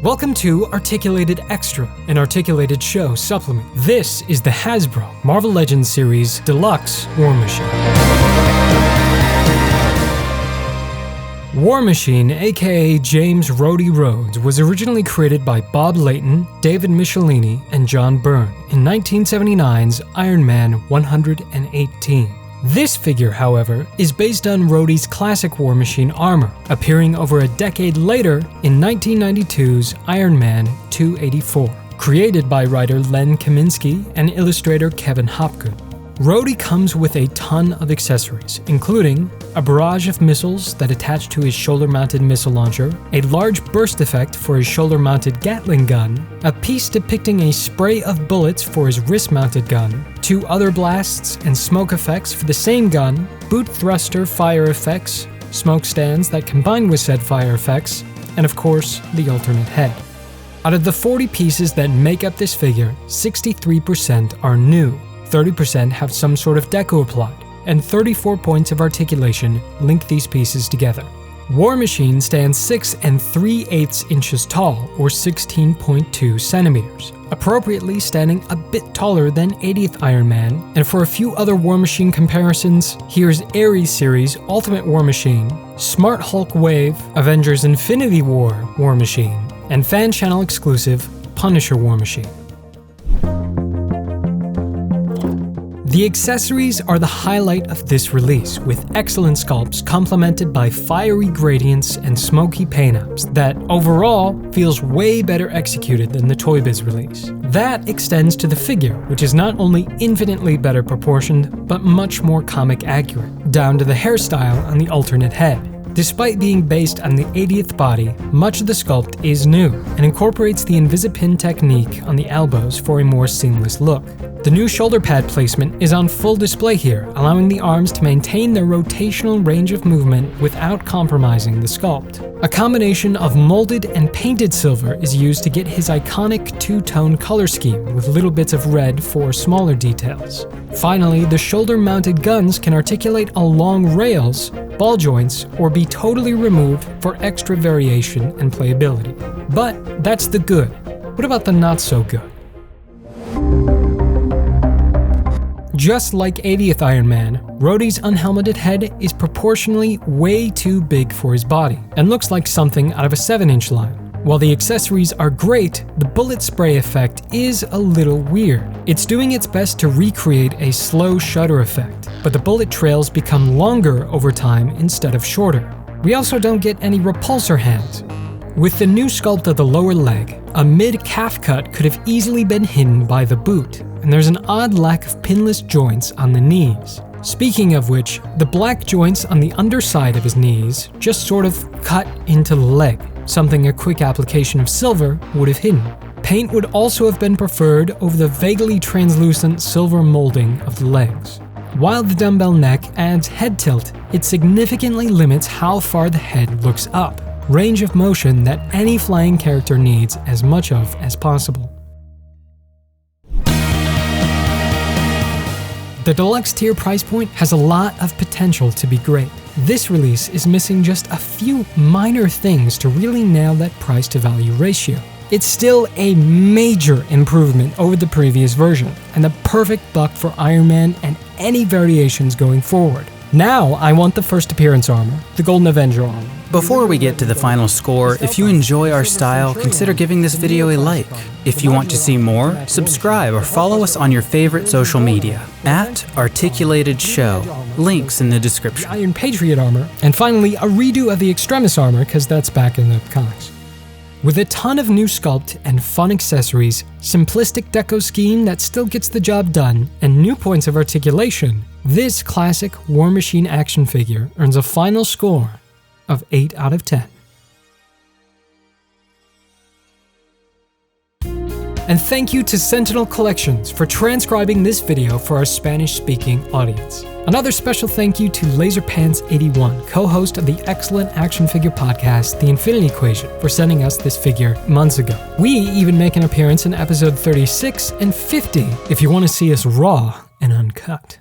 Welcome to Articulated Xtra, an articulated show supplement. This is the Hasbro Marvel Legends series Deluxe War Machine. War Machine, aka James Rhodey Rhodes, was originally created by Bob Layton, David Michelini, and John Byrne in 1979's Iron Man 118. This figure, however, is based on Rhodey's classic War Machine armor, appearing over a decade later in 1992's Iron Man 284, created by writer Len Kaminski and illustrator Kevin Hopgood. Rhodey comes with a ton of accessories, including a barrage of missiles that attach to his shoulder-mounted missile launcher, a large burst effect for his shoulder-mounted Gatling gun, a piece depicting a spray of bullets for his wrist-mounted gun, 2 other blasts and smoke effects for the same gun, boot thruster fire effects, smoke stands that combine with said fire effects, and of course, the alternate head. Out of the 40 pieces that make up this figure, 63% are new. 30% have some sort of deco applied, and 34 points of articulation link these pieces together. War Machine stands 6 3/8 inches tall, or 16.2 centimeters, appropriately standing a bit taller than 80th Iron Man, and for a few other War Machine comparisons, here's Ares Series Ultimate War Machine, Smart Hulk Wave, Avengers Infinity War War Machine, and fan channel exclusive Punisher War Machine. The accessories are the highlight of this release, with excellent sculpts complemented by fiery gradients and smoky paint apps that, overall, feels way better executed than the Toy Biz release. That extends to the figure, which is not only infinitely better proportioned, but much more comic accurate, down to the hairstyle on the alternate head. Despite being based on the 80th body, much of the sculpt is new and incorporates the Invisipin technique on the elbows for a more seamless look. The new shoulder pad placement is on full display here, allowing the arms to maintain their rotational range of movement without compromising the sculpt. A combination of molded and painted silver is used to get his iconic two-tone color scheme with little bits of red for smaller details. Finally, the shoulder-mounted guns can articulate along rails, ball joints, or be totally removed for extra variation and playability. But that's the good. What about the not so good? Just like 80th Iron Man, Rhodey's unhelmeted head is proportionally way too big for his body, and looks like something out of a 7-inch line. While the accessories are great, the bullet spray effect is a little weird. It's doing its best to recreate a slow shutter effect, but the bullet trails become longer over time instead of shorter. We also don't get any repulsor hands. With the new sculpt of the lower leg, a mid-calf cut could have easily been hidden by the boot, and there's an odd lack of pinless joints on the knees. Speaking of which, the black joints on the underside of his knees just sort of cut into the leg, something a quick application of silver would have hidden. Paint would also have been preferred over the vaguely translucent silver molding of the legs. While the dumbbell neck adds head tilt, it significantly limits how far the head looks up, range of motion that any flying character needs as much of as possible. The deluxe tier price point has a lot of potential to be great. This release is missing just a few minor things to really nail that price to value ratio. It's still a major improvement over the previous version, and the perfect buck for Iron Man and any variations going forward. Now I want the first appearance armor, the Golden Avenger armor. Before we get to the final score, if you enjoy our style, consider giving this video a like. If you want to see more, subscribe or follow us on your favorite social media, @Articulated Show. Links in the description. Iron Patriot armor, and finally a redo of the Extremis armor, because that's back in the comics. With a ton of new sculpt and fun accessories, simplistic deco scheme that still gets the job done, and new points of articulation, this classic War Machine action figure earns a final score of 8 out of 10. And thank you to Sentinel Collections for transcribing this video for our Spanish-speaking audience. Another special thank you to LaserPants81, co-host of the excellent action figure podcast, The Infinity Equation, for sending us this figure months ago. We even make an appearance in episode 36 and 50 if you want to see us raw and uncut.